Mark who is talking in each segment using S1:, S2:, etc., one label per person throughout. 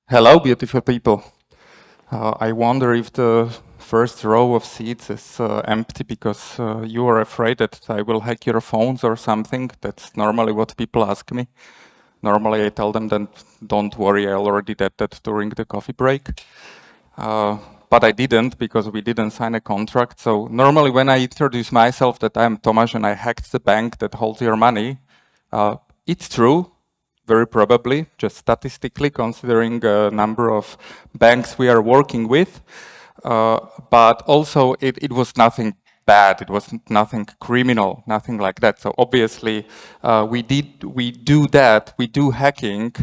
S1: Hello, beautiful people. I wonder if the first row of seats is empty because you are afraid that I will hack your phones or something. That's normally what people ask me. Normally I tell them that don't worry, I already did that during the coffee break. But I didn't because we didn't sign a contract. So normally when I introduce myself that I'm Tomáš and I hacked the bank that holds your money, it's true. Very probably, just statistically, considering the number of banks we are working with. But also, it was nothing bad. It was nothing criminal, nothing like that. So obviously, we do hacking,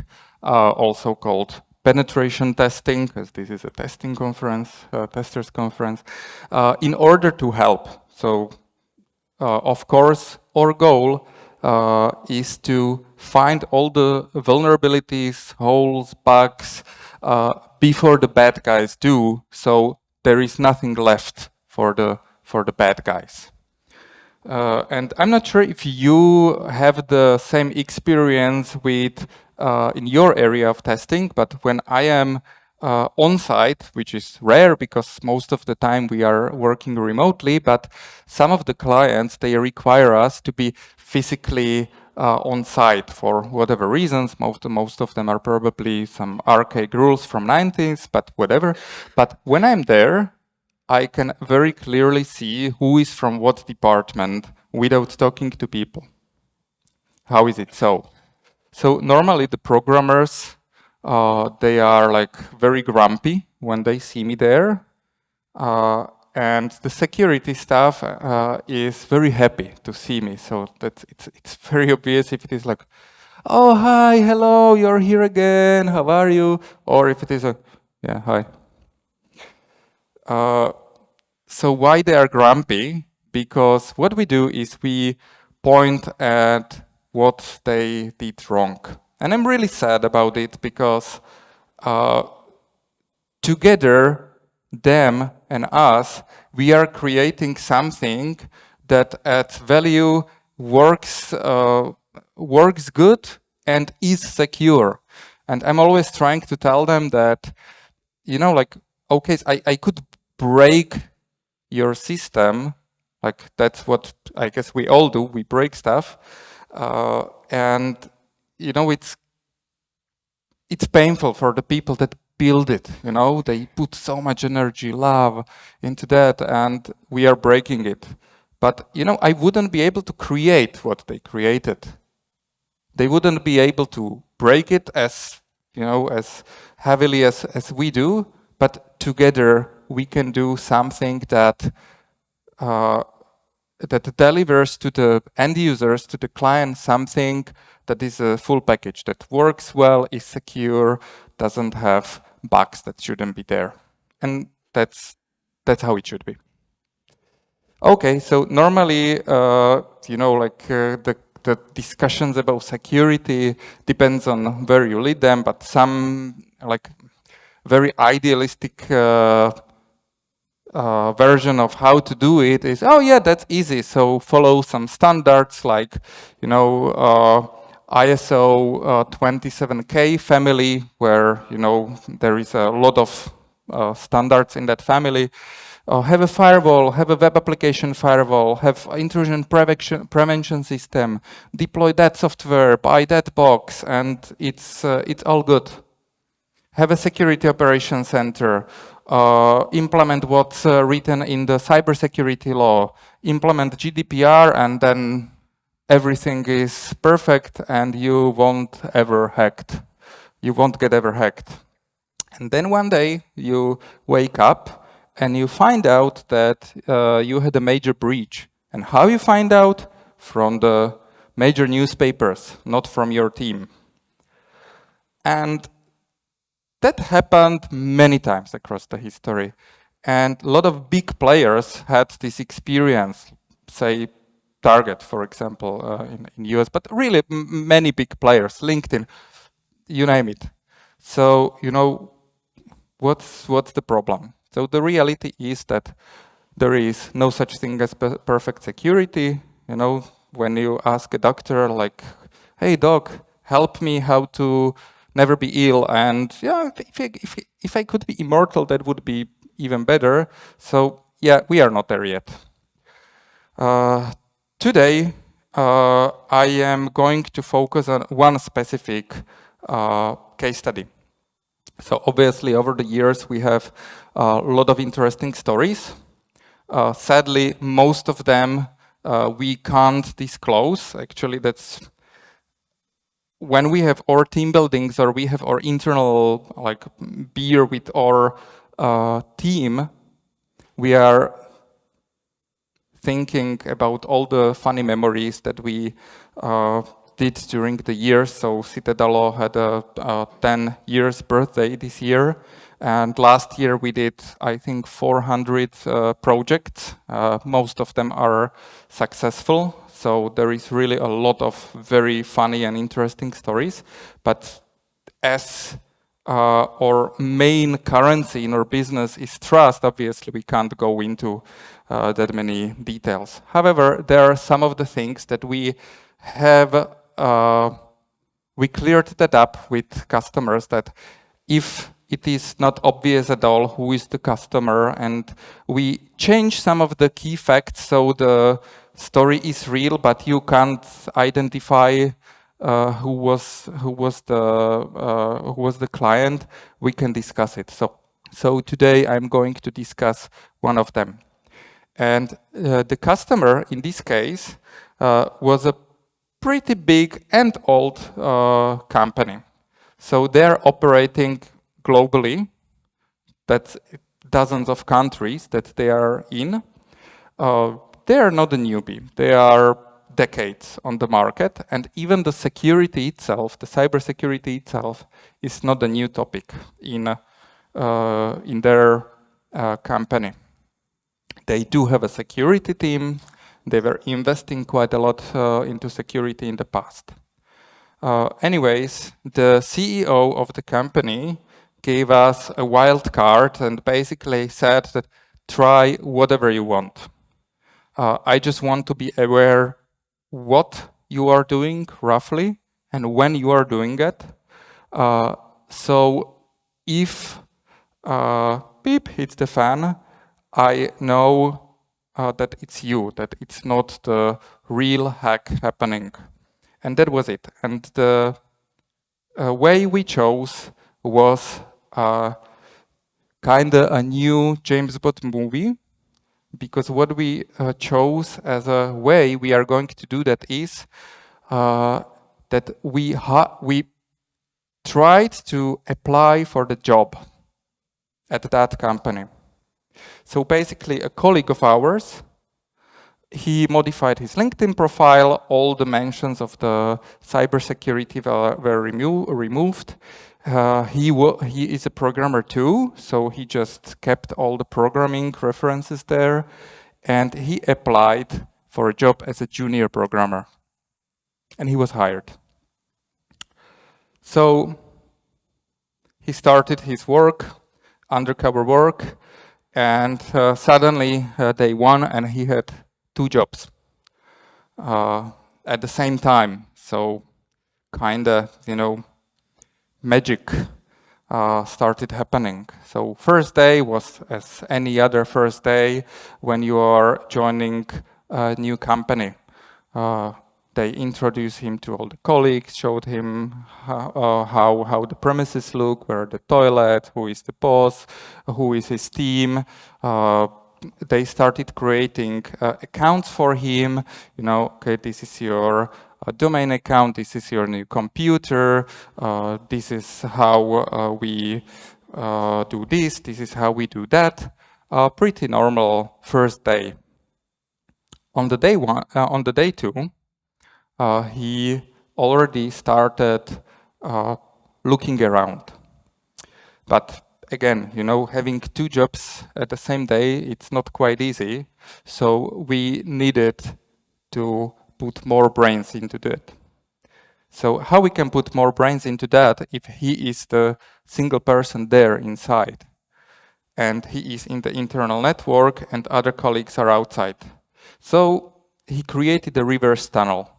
S1: also called penetration testing, because this is a testing conference, testers conference, in order to help. So, of course, our goal is to find all the vulnerabilities, holes, bugs before the bad guys do, so there is nothing left for the bad guys. And I'm not sure if you have the same experience with in your area of testing, but when I am on site, which is rare because most of the time we are working remotely, but some of the clients, they require us to be physically on site for whatever reasons. Most of them are probably some archaic rules from 90s, but whatever. But when I'm there, I can very clearly see who is from what department without talking to people. How is it so? So normally the programmers, they are like very grumpy when they see me there. And the security staff is very happy to see me. So it's very obvious if it is like, oh, hi, hello, you're here again, how are you? Or if it is a, yeah, hi. So why they are grumpy? Because what we do is we point at what they did wrong. And I'm really sad about it because together, them and us, we are creating something that at value works good and is secure. And I'm always trying to tell them that, you know, like, okay, I could break your system, like that's what I guess we all do, we break stuff. And, you know, it's painful for the people that build it, you know, they put so much energy, love into that, and we are breaking it. But, you know, I wouldn't be able to create what they created. They wouldn't be able to break it as, you know, as heavily as we do, but together we can do something that that delivers to the end users, to the client, something that is a full package, that works well, is secure, doesn't have bugs that shouldn't be there. And that's how it should be. Okay, so normally, you know, like the discussions about security depends on where you lead them, but some like very idealistic version of how to do it is, oh yeah, that's easy. So follow some standards like, you know, ISO 27K family, where, you know, there is a lot of standards in that family. Have a firewall, have a web application firewall, have intrusion prevention system, deploy that software, buy that box, and it's all good. Have a security operations center, implement what's written in the cybersecurity law, implement GDPR, and then everything is perfect and you won't ever hacked. You won't get ever hacked. And then one day you wake up and you find out that you had a major breach. And how you find out? From the major newspapers, not from your team. And that happened many times across the history. And a lot of big players had this experience, say Target, for example, in US, but really many big players, LinkedIn, you name it. So, you know, what's the problem? So the reality is that there is no such thing as perfect security. You know, when you ask a doctor, like, "Hey, doc, help me how to never be ill," and yeah, if I could be immortal, that would be even better. So yeah, we are not there yet. Today, I am going to focus on one specific case study. So obviously, over the years, we have a lot of interesting stories. Sadly, most of them we can't disclose. Actually, that's when we have our team buildings or we have our internal like beer with our team, we are thinking about all the funny memories that we did during the years. So Citadelo had a 10 years birthday this year. And last year we did, I think, 400 projects. Most of them are successful. So there is really a lot of very funny and interesting stories. But as our main currency in our business is trust, obviously we can't go into that many details. However, there are some of the things that we have, we cleared that up with customers, that if it is not obvious at all who is the customer, and we change some of the key facts so the story is real, but you can't identify who was the client, we can discuss it. So today I'm going to discuss one of them. And the customer in this case was a pretty big and old company. So they're operating globally. That's dozens of countries that they are in. They are not a newbie. They are decades on the market, and even the security itself, the cybersecurity itself, is not a new topic in their company. They do have a security team. They were investing quite a lot into security in the past. Anyways, the CEO of the company gave us a wild card and basically said that try whatever you want. I just want to be aware what you are doing roughly and when you are doing it. So if beep hits the fan, I know that it's you, that it's not the real hack happening. And that was it. And the way we chose was kind of a new James Bond movie, because what we chose as a way we are going to do that is that we tried to apply for the job at that company. So basically, a colleague of ours, he modified his LinkedIn profile. All the mentions of the cybersecurity were removed. He is a programmer too, so he just kept all the programming references there, and he applied for a job as a junior programmer, and he was hired. So he started his work, undercover work, and suddenly day one, and he had 2 jobs at the same time. So kind of, magic started happening. So first day was as any other first day when you are joining a new company. They introduced him to all the colleagues, showed him how the premises look, where are the toilet, who is the boss, who is his team. They started creating accounts for him. Okay, this is your domain account, this is your new computer, this is how we do this is how we do that. Pretty normal first day. On the day 2, he already started looking around. But again, having 2 jobs at the same day, it's not quite easy. So we needed to put more brains into that. So how we can put more brains into that if he is the single person there inside, and he is in the internal network and other colleagues are outside? So he created a reverse tunnel.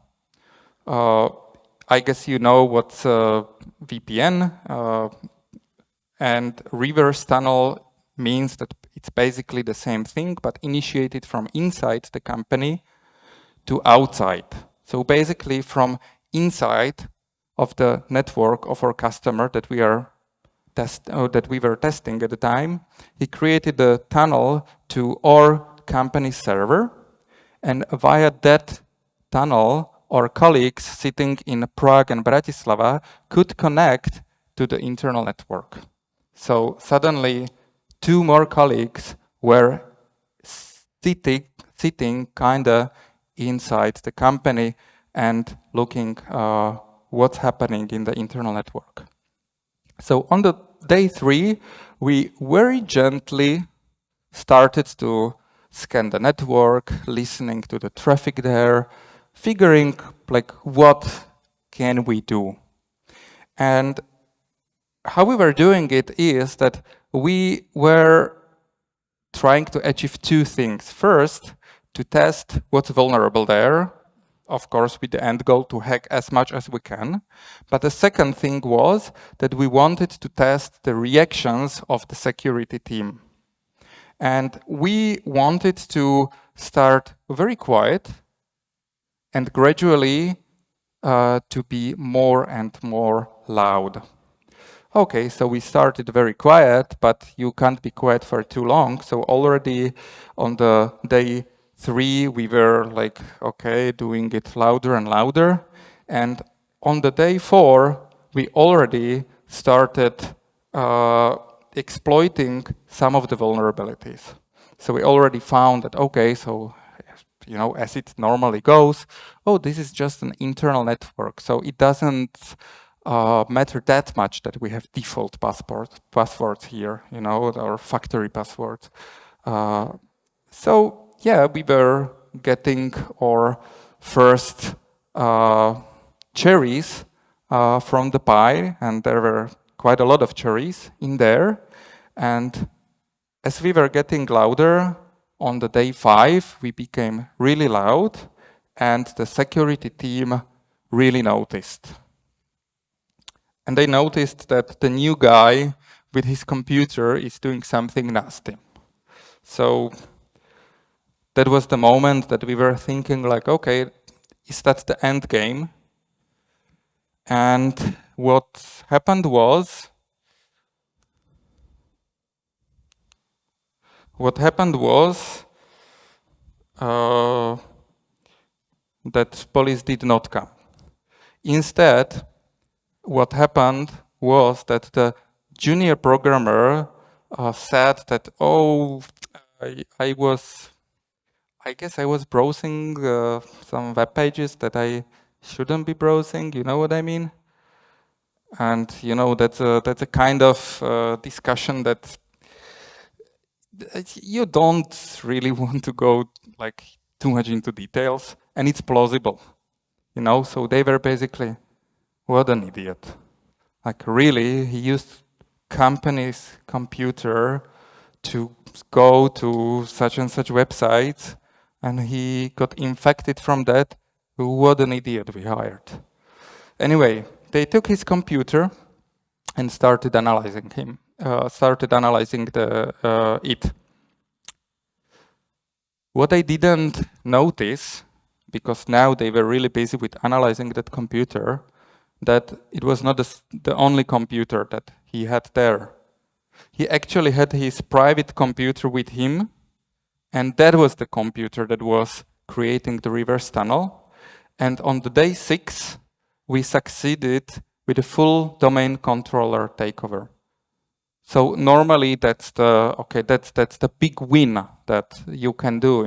S1: I guess you know what's VPN, and reverse tunnel means that it's basically the same thing, but initiated from inside the company to outside. So basically from inside of the network of our customer that we were testing at the time, he created a tunnel to our company server, and via that tunnel, our colleagues sitting in Prague and Bratislava could connect to the internal network. So suddenly, 2 more colleagues were sitting kinda inside the company and looking what's happening in the internal network. So on the day 3, we very gently started to scan the network, listening to the traffic there, figuring like what can we do. And how we were doing it is that we were trying to achieve 2 things. First, to test what's vulnerable there, of course with the end goal to hack as much as we can. But the second thing was that we wanted to test the reactions of the security team. And we wanted to start very quiet and gradually to be more and more loud. Okay, so we started very quiet, but you can't be quiet for too long. So already on the day 3, we were like, okay, doing it louder and louder. And on the day 4, we already started exploiting some of the vulnerabilities. So we already found that, okay, so, you know, as it normally goes, oh, this is just an internal network. So it doesn't matter that much that we have default passwords here, you know, or factory passwords. So yeah, we were getting our first cherries from the pie, and there were quite a lot of cherries in there. And as we were getting louder, on the day 5, we became really loud, and the security team really noticed. And they noticed that the new guy with his computer is doing something nasty. So that was the moment that we were thinking like, okay, is that the end game? And what happened was, that police did not come. Instead, what happened was that the junior programmer said that, oh, I guess I was browsing some web pages that I shouldn't be browsing, you know what I mean? And you know, that's a kind of discussion that you don't really want to go like too much into details, and it's plausible, you know? So they were basically, what an idiot. Like really, he used company's computer to go to such and such websites, and he got infected from that. What an idiot we hired. Anyway, they took his computer and started analyzing him. It. What I didn't notice, because now they were really busy with analyzing that computer, that it was not the only computer that he had there. He actually had his private computer with him, and that was the computer that was creating the reverse tunnel. And on the day 6, we succeeded with a full domain controller takeover. So normally that's the big win that you can do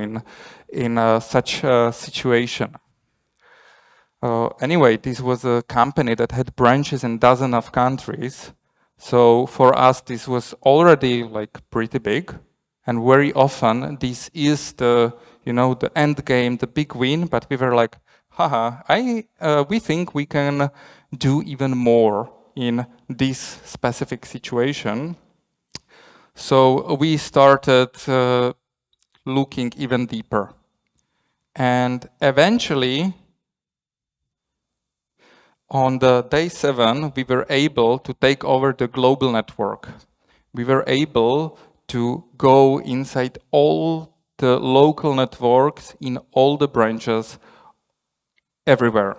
S1: in such a situation. Anyway, this was a company that had branches in dozens of countries. So for us, this was already like pretty big, and very often this is the the end game, the big win. But we were like, haha, we think we can do even more in this specific situation. So we started looking even deeper. And eventually, on the day 7, we were able to take over the global network. We were able to go inside all the local networks in all the branches, everywhere.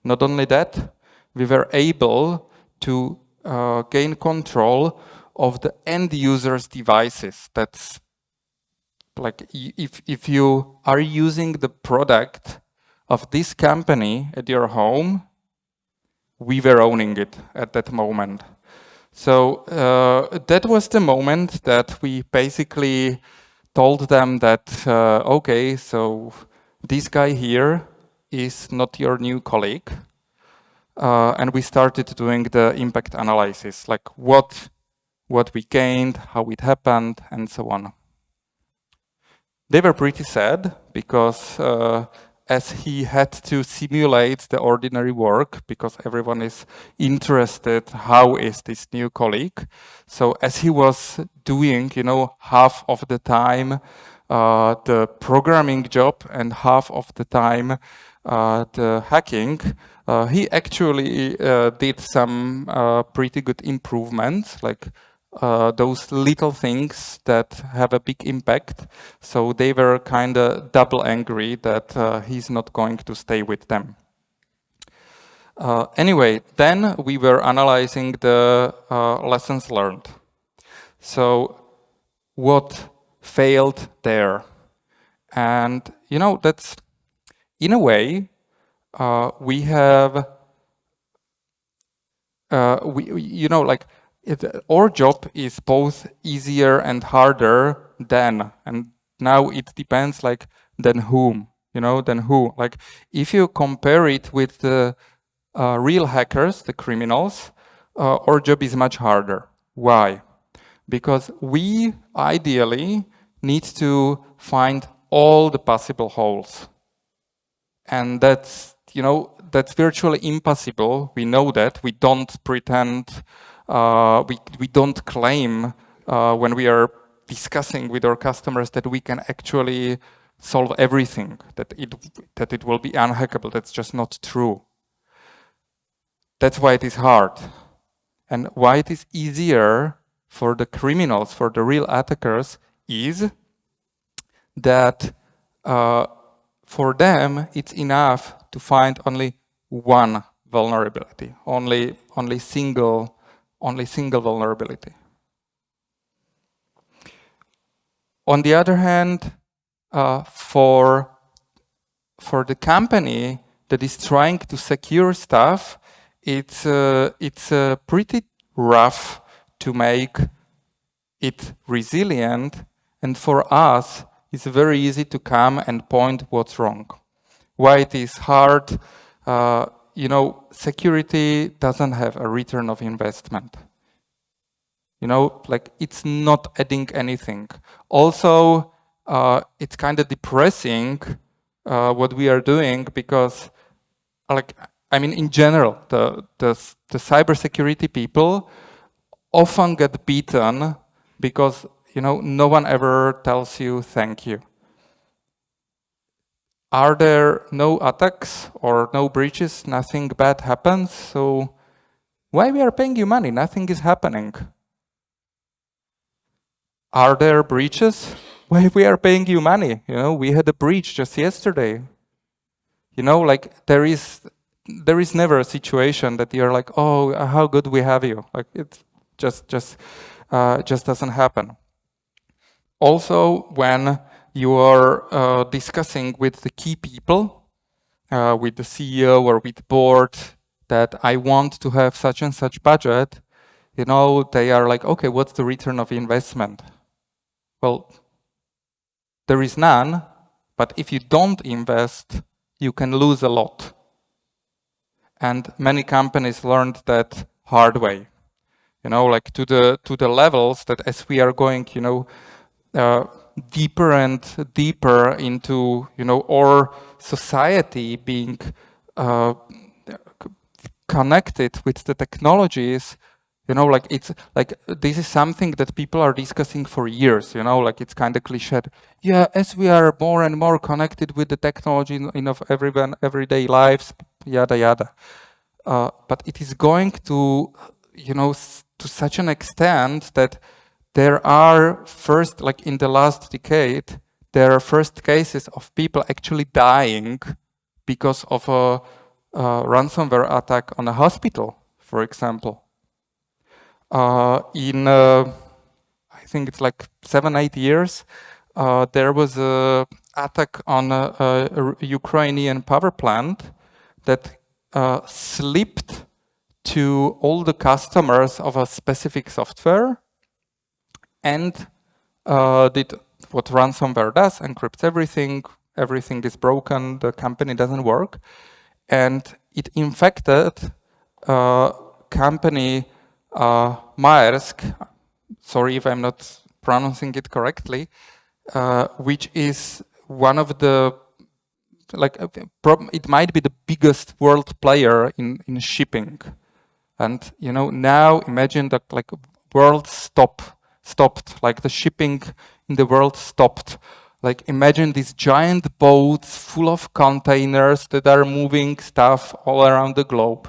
S1: Not only that, we were able to gain control of the end users' devices. That's like if you are using the product of this company at your home, we were owning it at that moment. So that was the moment that we basically told them that, okay, so this guy here is not your new colleague. And we started doing the impact analysis, like what we gained, how it happened, and so on. They were pretty sad because as he had to simulate the ordinary work, because everyone is interested, how is this new colleague? So as he was doing, half of the time the programming job and half of the time the hacking, he actually did some pretty good improvements, like those little things that have a big impact. So they were kind of double angry that he's not going to stay with them. Anyway, then we were analyzing the lessons learned. So what failed there? And, that's, in a way, we have, our job is both easier and harder than, and now it depends than whom, than who. Like if you compare it with the real hackers, the criminals, our job is much harder. Why? Because we ideally need to find all the possible holes. And that's virtually impossible. We know that. We don't pretend, we don't claim when we are discussing with our customers that we can actually solve everything, that it will be unhackable. That's just not true. That's why it is hard. And why it is easier for the criminals, for the real attackers, is that for them, it's enough to find only one vulnerability, only single vulnerability. On the other hand, for the company that is trying to secure stuff, it's pretty rough to make it resilient, and for us, it's very easy to come and point what's wrong. Why it is hard, security doesn't have a return of investment. It's not adding anything. Also, it's kind of depressing what we are doing because, in general, the cybersecurity people often get beaten because no one ever tells you thank you. Are there no attacks or no breaches? Nothing bad happens. So why we are paying you money? Nothing is happening. Are there breaches? Why we are paying you money? We had a breach just yesterday. There is never a situation that you're like, oh, how good we have you. It just doesn't happen. Also, when you are discussing with the key people, with the CEO or with the board, that I want to have such and such budget, they are like, okay, what's the return of investment? Well, there is none, but if you don't invest, you can lose a lot. And many companies learned that hard way, to the levels that as we are going, deeper and deeper into, our society being connected with the technologies, You know, like it's like this is something that people are discussing for years. You know, like it's kind of cliched. Yeah, as we are more and more connected with the technology in of everyone everyday lives, yada yada. But it is going to, you know, to such an extent that there are first, like in the last decade, there are first cases of people actually dying because of a ransomware attack on a hospital, for example. I think it's like 7-8 years, there was a attack on a Ukrainian power plant that slipped to all the customers of a specific software and did what ransomware does, encrypts everything, everything is broken, the company doesn't work, and it infected company Maersk, sorry if I'm not pronouncing it correctly, which is one of the, like, it might be the biggest world player in shipping. And, you know, now imagine that, like, world stopped, like the shipping in the world stopped. Like, imagine these giant boats full of containers that are moving stuff all around the globe.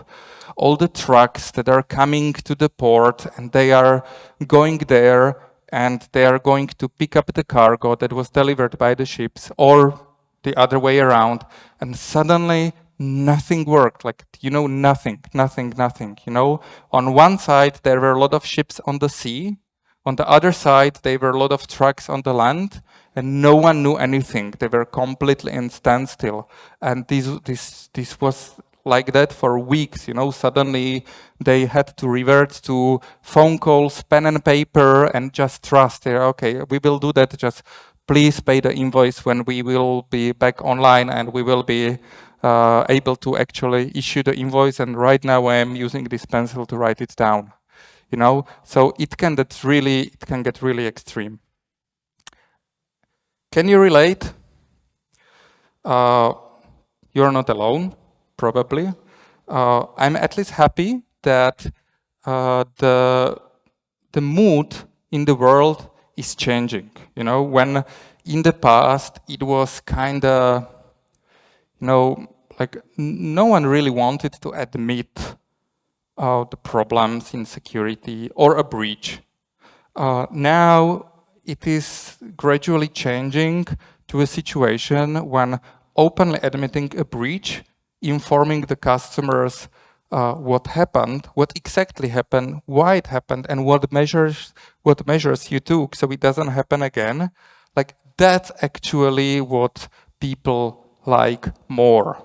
S1: All the trucks that are coming to the port and they are going there and they are going to pick up the cargo that was delivered by the ships or the other way around. And suddenly nothing worked, like, you know, nothing, you know. On one side, there were a lot of ships on the sea. On the other side, there were a lot of trucks on the land, and no one knew anything. They were completely in standstill. And this was like that for weeks, you know. Suddenly they had to revert to phone calls, pen and paper, and just trust. Okay, we will do that, just please pay the invoice when we will be back online and we will be able to actually issue the invoice. And right now I am using this pencil to write it down, you know. So it can get really extreme. Can you relate? You're not alone, probably. I'm at least happy that the mood in the world is changing. You know, when in the past it was kind of, you know, like no one really wanted to admit the problems in security or a breach. Now it is gradually changing to a situation when openly admitting a breach, informing the customers what happened, what exactly happened, why it happened, and what measures you took so it doesn't happen again. Like, that's actually what people like more.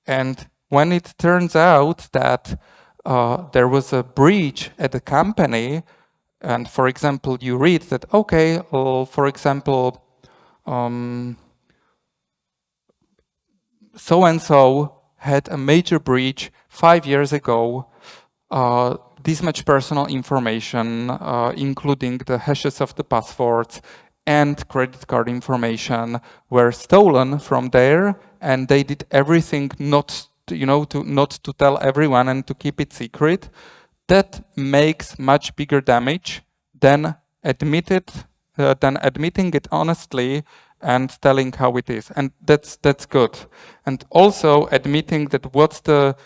S1: And when it turns out that there was a breach at the company, and for example, you read that, okay, for example, so-and-so had a major breach 5 years ago, this much personal information, including the hashes of the passwords and credit card information, were stolen from there, and they did everything not to tell everyone and to keep it secret. That makes much bigger damage than admitting it honestly and telling how it is, and that's good. And also admitting that what's the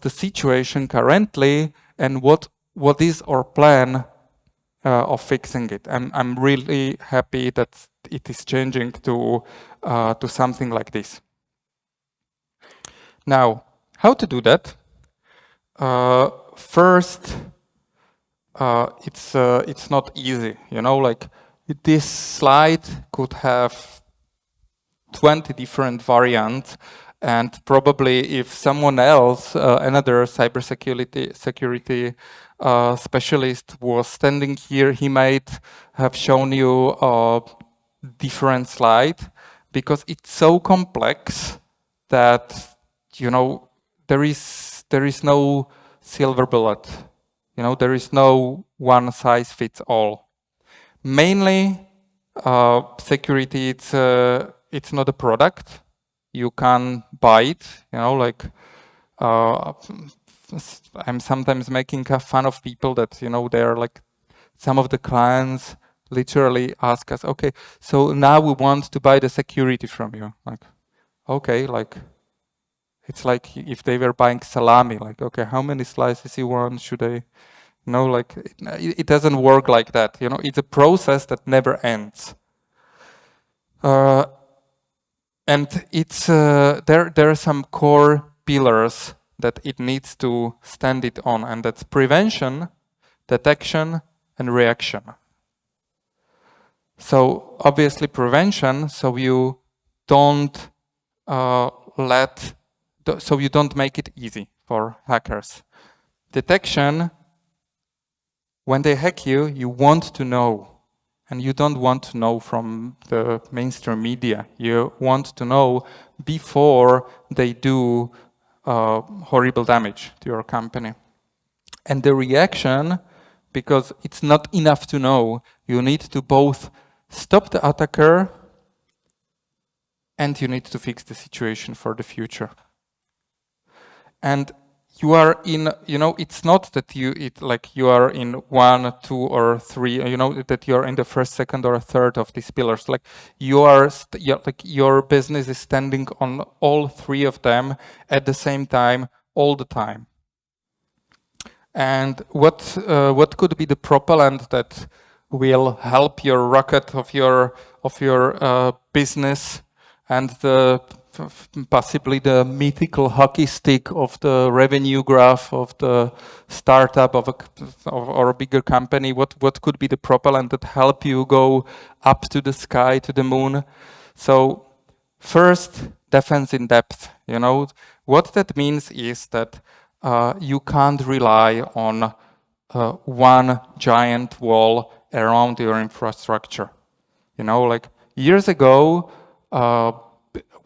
S1: situation currently and what is our plan of fixing it. I'm really happy that it is changing to something like this. Now, how to do that? First, it's not easy. You know, like this slide could have 20 different variants, and probably if someone else, another cybersecurity specialist was standing here, he might have shown you a different slide, because it's so complex that, you know, there is no silver bullet. You know, there is no one size fits all. Mainly, security, it's not a product. You can buy it, you know, like I'm sometimes making fun of people that, you know, they're like, some of the clients literally ask us, okay, so now we want to buy the security from you. Like, okay, like, it's like if they were buying salami, like, okay, how many slices you want? Should I, you know, like, it doesn't work like that. You know, it's a process that never ends. And it's, there are some core pillars that it needs to stand it on, and that's prevention, detection, and reaction. So obviously prevention, so you don't so you don't make it easy for hackers. Detection, when they hack you, you want to know, and you don't want to know from the mainstream media. You want to know before they do horrible damage to your company. And the reaction, because it's not enough to know, you need to both stop the attacker and you need to fix the situation for the future. And you are in, you know, it's not that you are in 1, 2, or 3, you know, that you're in the first, second, or third of these pillars. Like you are, like your business is standing on all 3 of them at the same time, all the time. And what could be the propellant that will help your rocket of your business and possibly the mythical hockey stick of the revenue graph of the startup or a bigger company? What could be the propellant that help you go up to the sky, to the moon? So first, defense in depth. You know, what that means is that you can't rely on one giant wall around your infrastructure. You know, like years ago,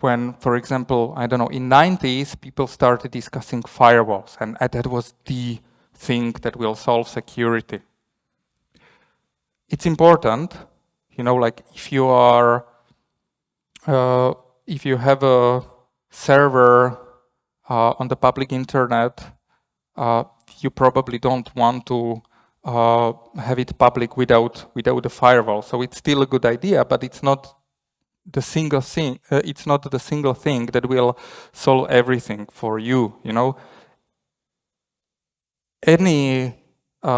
S1: when, for example, I don't know, in 90s, people started discussing firewalls, and that was the thing that will solve security. It's important, you know, like if you are, if you have a server on the public internet, you probably don't want to have it public without a firewall. So it's still a good idea, but it's not the single thing. It's not the single thing that will solve everything for you. You know, any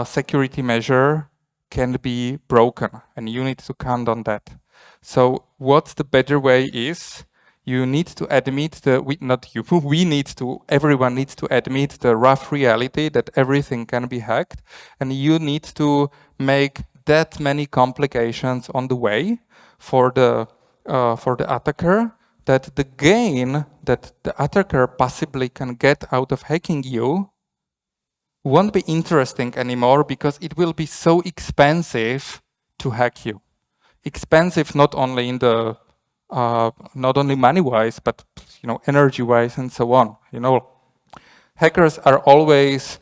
S1: security measure can be broken, and you need to count on that. So what's the better way is, you need to admit everyone needs to admit the rough reality that everything can be hacked, and you need to make that many complications on the way for the attacker, that the gain that the attacker possibly can get out of hacking you won't be interesting anymore, because it will be so expensive to hack you. Expensive not only in the not only money-wise, but you know, energy-wise and so on. You know, hackers are always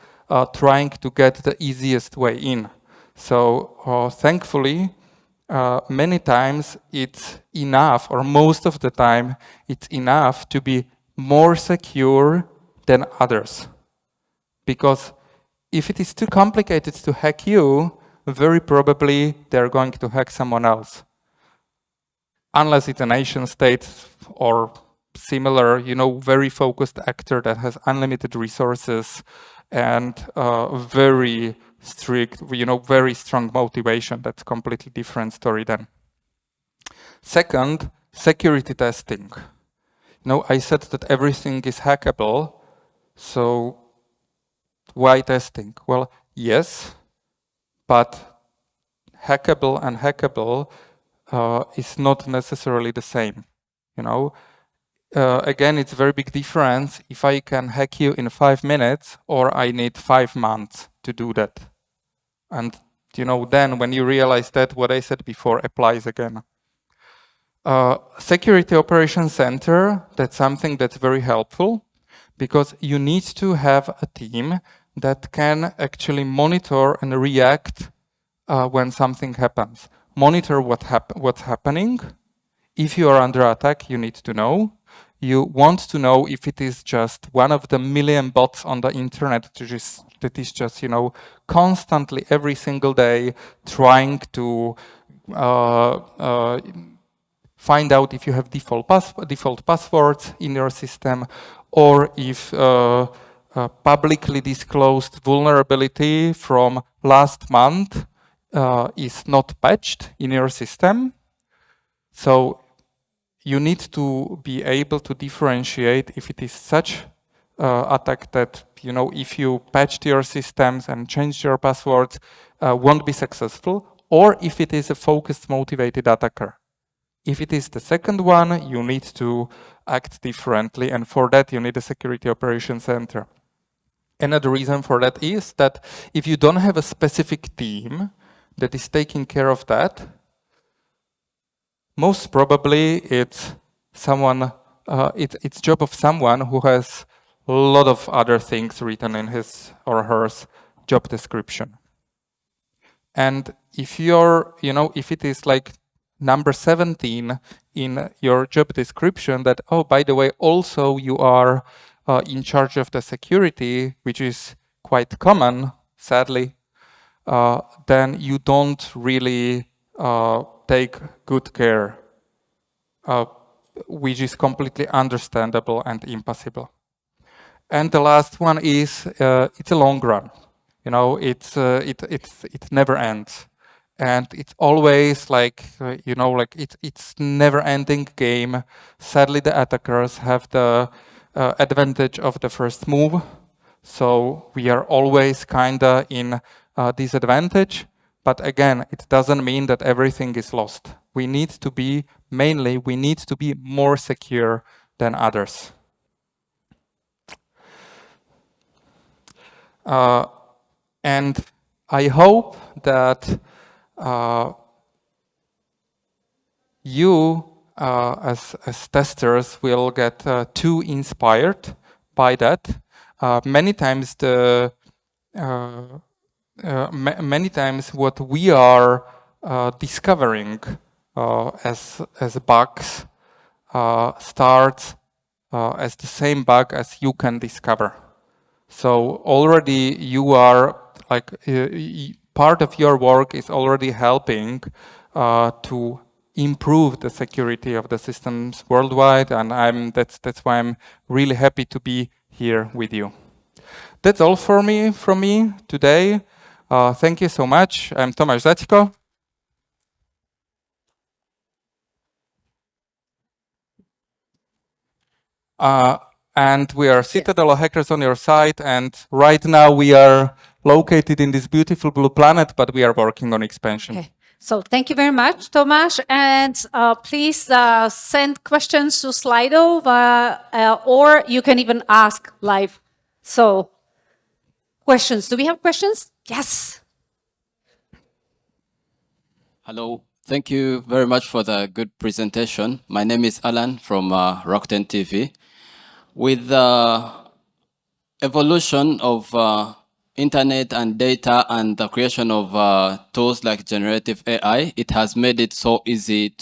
S1: trying to get the easiest way in. So thankfully, many times it's enough, or most of the time, it's enough to be more secure than others. Because if it is too complicated to hack you, very probably they're going to hack someone else. Unless it's a nation state or similar, you know, very focused actor that has unlimited resources and very strict, you know, very strong motivation. That's a completely different story then. Second, security testing. You know, I said that everything is hackable, so why testing? Well, yes, but hackable and hackable is not necessarily the same. You know, again, it's a very big difference if I can hack you in 5 minutes or I need 5 months to do that. And you know, then when you realize that, what I said before applies again. Security Operations Center, that's something that's very helpful, because you need to have a team that can actually monitor and react when something happens. Monitor what's happening. If you are under attack, you need to know. You want to know if it is just one of the million bots on the internet that is just, you know, constantly every single day trying to find out if you have default passwords in your system, or if publicly disclosed vulnerability from last month is not patched in your system. So you need to be able to differentiate if it is such attack that, you know, if you patched your systems and changed your passwords, won't be successful, or if it is a focused, motivated attacker. If it is the second one, you need to act differently, and for that you need a security operations center. Another reason for that is that if you don't have a specific team that is taking care of that, most probably it's someone, it's job of someone who has a lot of other things written in his or her job description. And if you're, you know, if it is like number 17 in your job description that, oh, by the way, also you are in charge of the security, which is quite common, sadly, then you don't really take good care, which is completely understandable and impossible. And the last one is it's a long run. You know, it never ends, and it's always like you know, like it's never-ending game. Sadly, the attackers have the advantage of the first move, so we are always kinda in disadvantage. But again, it doesn't mean that everything is lost. We need to be more secure than others. And I hope that you, as testers, will get too inspired by that. Many times what we are discovering as bugs starts as the same bug as you can discover. So already you are like part of your work is already helping to improve the security of the systems worldwide, and that's why I'm really happy to be here with you. That's all from me today. Thank you so much. I'm Tomáš Zaťko. And we are Citadelo hackers on your side, and right now we are located in this beautiful blue planet, but we are working on expansion.
S2: Okay. So thank you very much, Tomáš, and please send questions to Slido, or you can even ask live. So, questions. Do we have questions? Yes.
S3: Hello. Thank you very much for the good presentation. My name is Alan from Rockten TV. With the evolution of internet and data and the creation of tools like generative AI, it has made it so easy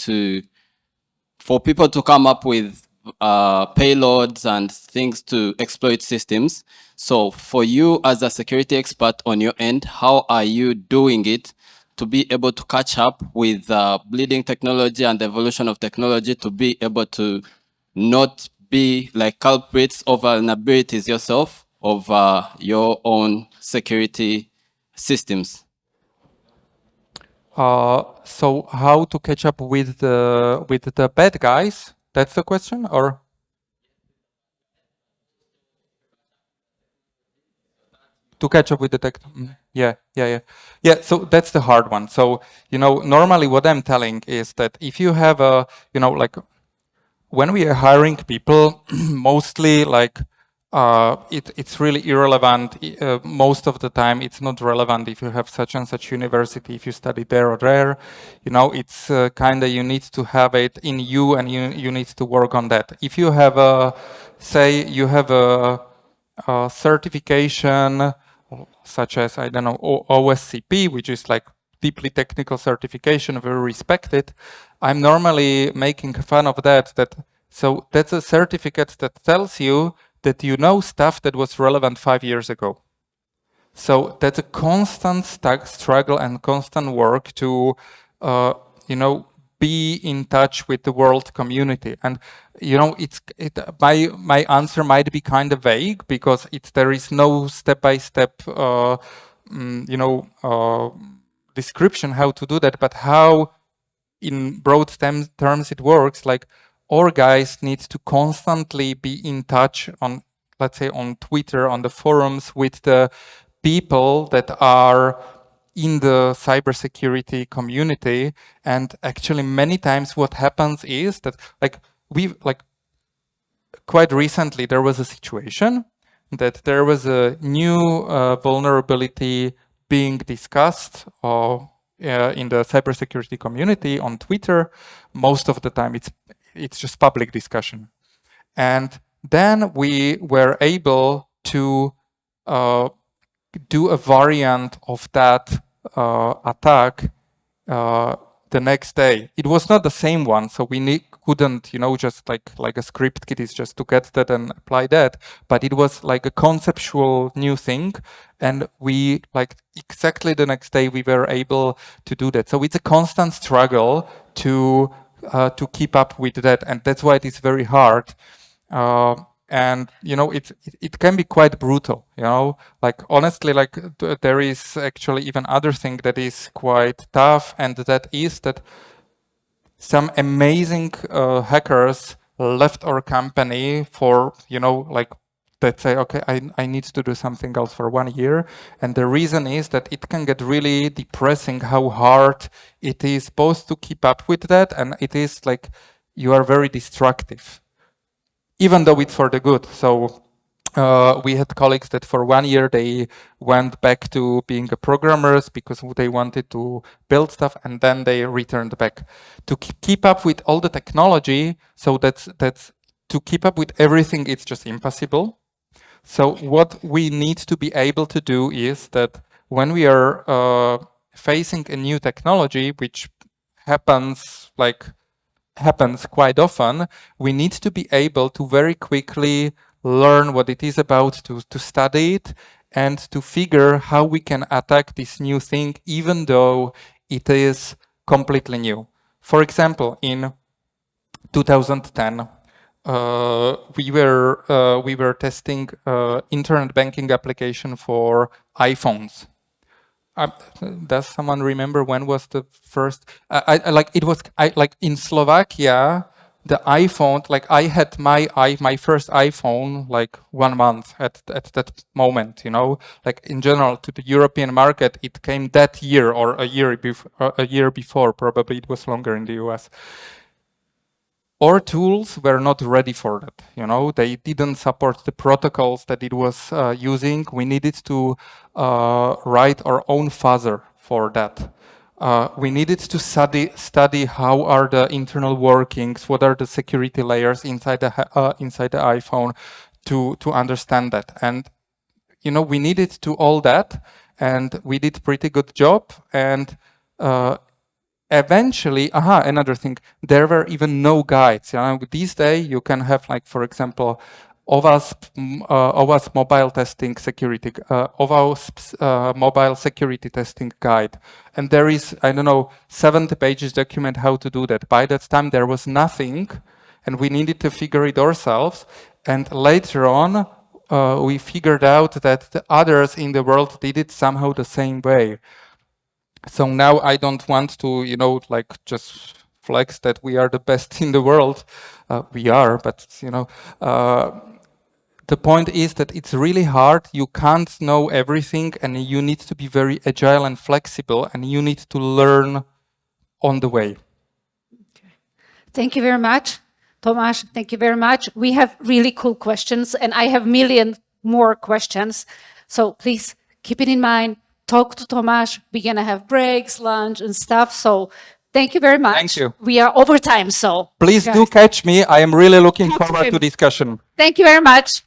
S3: for people to come up with payloads and things to exploit systems. So for you as a security expert on your end, how are you doing it to be able to catch up with bleeding technology and the evolution of technology to be able to not be like culprits of vulnerabilities yourself of your own security systems?
S1: So how to catch up with the bad guys? That's the question, or? To catch up with the tech. Yeah. So that's the hard one. So, you know, normally what I'm telling is that if you have a, you know, like when we are hiring people, mostly like it's really irrelevant. Most of the time, it's not relevant if you have such and such university, if you study there or there. You know, it's kind of you need to have it in you, and you need to work on that. If you have a, say, you have a certification such as, I don't know, OSCP, which is like deeply technical certification, very respected. I'm normally making fun of that So that's a certificate that tells you that you know stuff that was relevant 5 years ago. So that's a constant struggle and constant work to, be in touch with the world community. And my answer might be kind of vague because there is no step-by-step, description how to do that. But how, in broad terms, it works. Like, our guys need to constantly be in touch on, let's say, on Twitter, on the forums with the people that are in the cybersecurity community. And actually many times what happens is that quite recently there was a situation that there was a new vulnerability being discussed in the cybersecurity community on Twitter. Most of the time it's just public discussion. And then we were able to do a variant of that attack the next day. It was not the same one, so we couldn't, just like a script kit is just to get that and apply that. But it was like a conceptual new thing, and we exactly the next day we were able to do that. So it's a constant struggle to keep up with that, and that's why it is very hard. And it can be quite brutal, honestly, there is actually even other thing that is quite tough, and that is that some amazing hackers left our company for, that say, okay, I need to do something else for 1 year. And the reason is that it can get really depressing how hard it is both to keep up with that, and it is like you are very destructive, even though it's for the good. So we had colleagues that for 1 year they went back to being programmers because they wanted to build stuff, and then they returned back to keep up with all the technology. So that's to keep up with everything, it's just impossible. So what we need to be able to do is that when we are facing a new technology, which happens quite often, we need to be able to very quickly learn what it is about, to study it, and to figure how we can attack this new thing, even though it is completely new. For example, in 2010, we were testing internet banking application for iPhones. Does someone remember when was the first? In Slovakia, the iPhone. I had my first iPhone 1 month at that moment. In general, to the European market, it came that year or a year before. Probably it was longer in the US. Our tools were not ready for that. They didn't support the protocols that it was using. We needed to write our own fuzzer for that. We needed to study how are the internal workings, what are the security layers inside the iPhone to understand that. And we needed to all that, and we did pretty good job. And eventually, another thing, there were even no guides. These days you can have, for example, OWASP mobile testing security, OWASP mobile security testing guide, and there is 70 pages document how to do that. By that time there was nothing, and we needed to figure it ourselves. And later on, we figured out that the others in the world did it somehow the same way. So now I don't want to, just flex that we are the best in the world. We are, but, the point is that it's really hard. You can't know everything, and you need to be very agile and flexible, and you need to learn on the way.
S2: Okay. Thank you very much. Tomáš, thank you very much. We have really cool questions, and I have million more questions. So please keep it in mind. Talk to Tomáš. We're going to have breaks, lunch, and stuff. So thank you very much.
S1: Thank you.
S2: We are over time, so
S1: please do catch me. I am really looking forward to discussion.
S2: Thank you very much.